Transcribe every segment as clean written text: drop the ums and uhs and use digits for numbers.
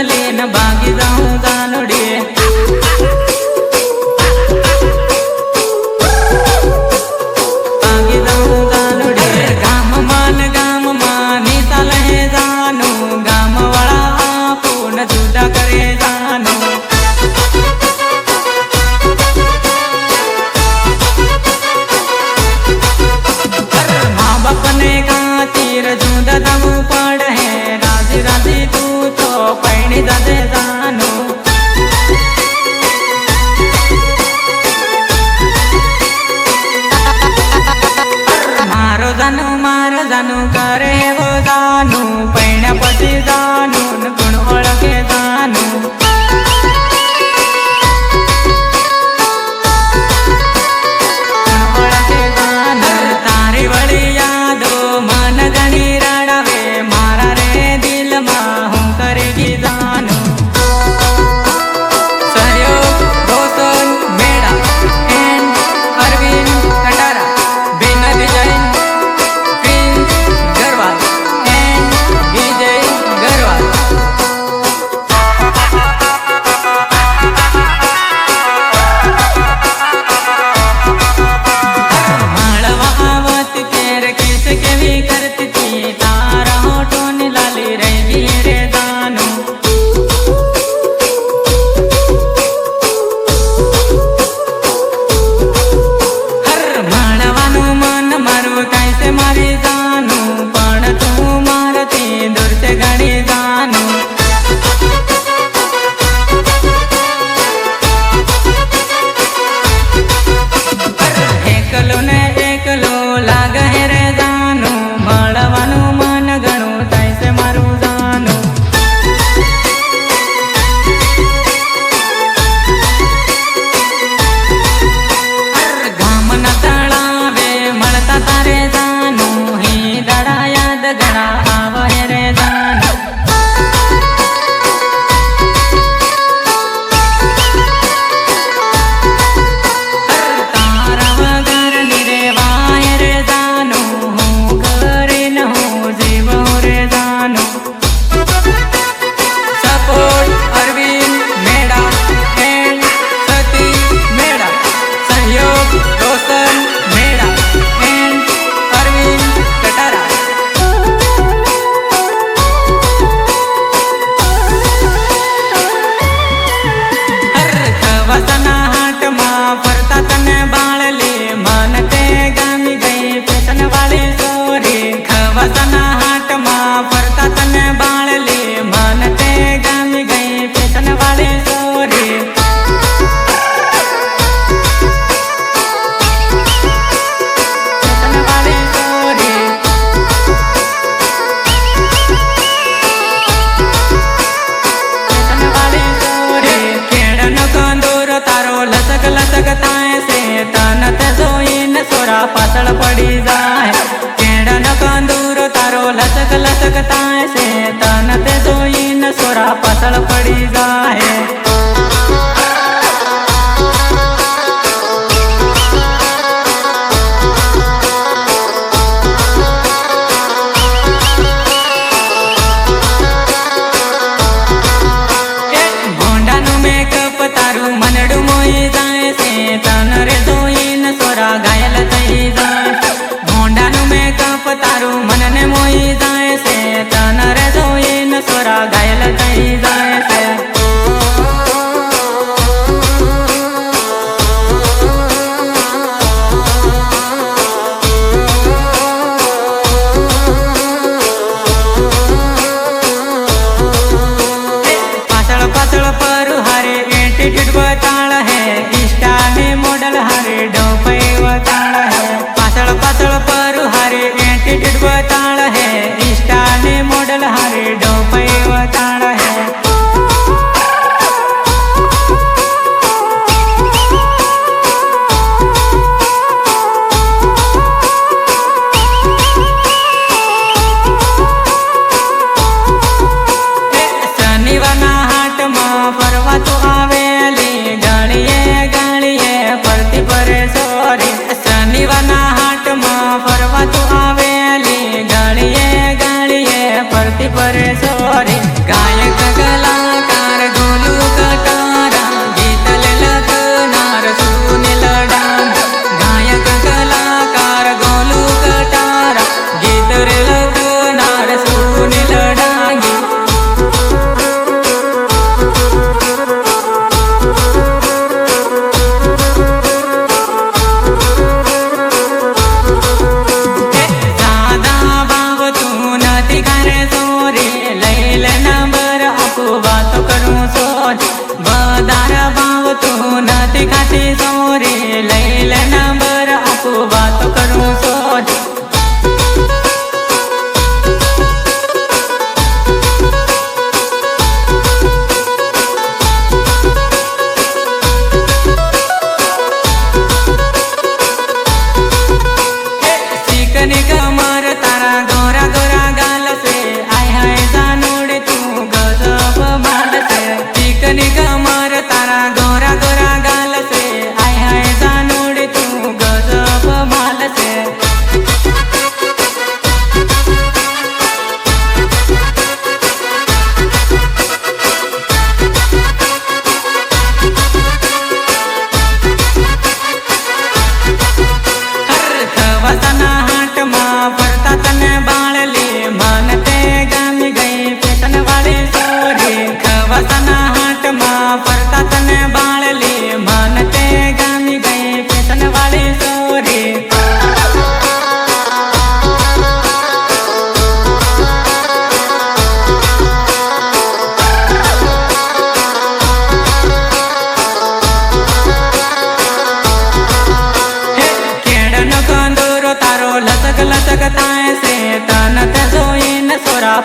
लेन भागी जाऊं जानोडी भागी जाऊं जानोडी गाम मान नीता लहे जानो गाम वाला पूर्ण जुदा करे जानो माँ बाप ने खातिर जुदा दमू पड़ है राजी राजी तू तो पैणी जाते जानो मारो जानू करे वो जानू पैण्या पटी जानू गुण ओळखे जानू तारी वળી यादो मन घणी रड़ावे मारा रे दिल मा हूँ करेगी जानू सहयोग रोशन मेड़ा एंड अरविंद कटारा बिना डिजाइन मारी जानू पण तू मारती दूर से घणी जानू एकलो ने एकलो लाग है रे जानू મળવાનું મન ઘણું થાય છે મારું जानू ગામના તળાવે મળતા તારે जानू ही दड़ा याद घड़ा आवे रे जानू तारा वगर निरेवाय रे जानू हूँ घरे न हूँ जीव रे जानू सपोर्ट अरविंद मेड़ा एंड सती मेड़ा सहयोग रोशन मेड़ा एंड अरविंद कटारा खवसना हाट मा फरता तने बाळली मन ते गामी गई पेशन वाली सोरी खवसना हाट मा फरता तने बाळली मन ते गामी गई पेशन वाली सोरी पेशन वाली सोरी पेशन वाली सोरी केड़न कंदूर तारो लसक लसक ताए से तन ते जोईन सोरा पातळ पड़ी जाए केड़न कंदूर तारो लसक लसक ताए से तन ते जोईन सोरा पातळ पड़ी जाए मेकअप तारू मनडू मोई जाए से तन रे जोईन सोरा घायल थई जाए भोंडानु मेकअप तारू मनने मोई जाए से तन रे जोईन सोरा घायल थई जाए से पातळ पातळ पर हारे एटीट्यूड बताळ है इंस्टा में मॉडल हारे डोपे बताळ है पातळ पातळ पर हारे एटीट्यूड बताळ है इंस्टा में मॉडल हारे डोपे बताळ है शनिवारना हाट मा फरवा तो आवेली गाड़िए गाड़िए परती परे सोरी शनिवारना हाट मा फरवा तो आवेली गाड़िए गाड़िए परती परे सोरी गायक गला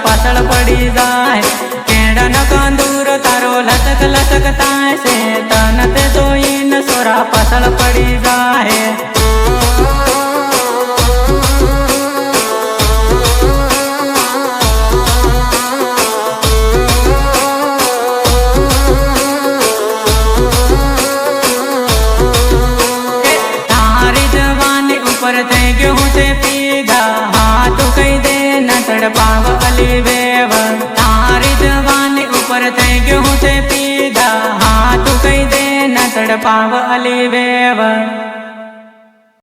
પાછળ પડી જાય કેળાનો કંદૂર તારો લચક લચક થાય છે તન તે જોઈને સોરા પાછળ પડી જાય થઈ ગયું છે પીધા હા તું કહી દે ન તડપાવ અલી વેવ તારી જવાની ઉપર થઈ ગયું છે પીધા હા તું કહી દે ન તડપાવ અલી વેવ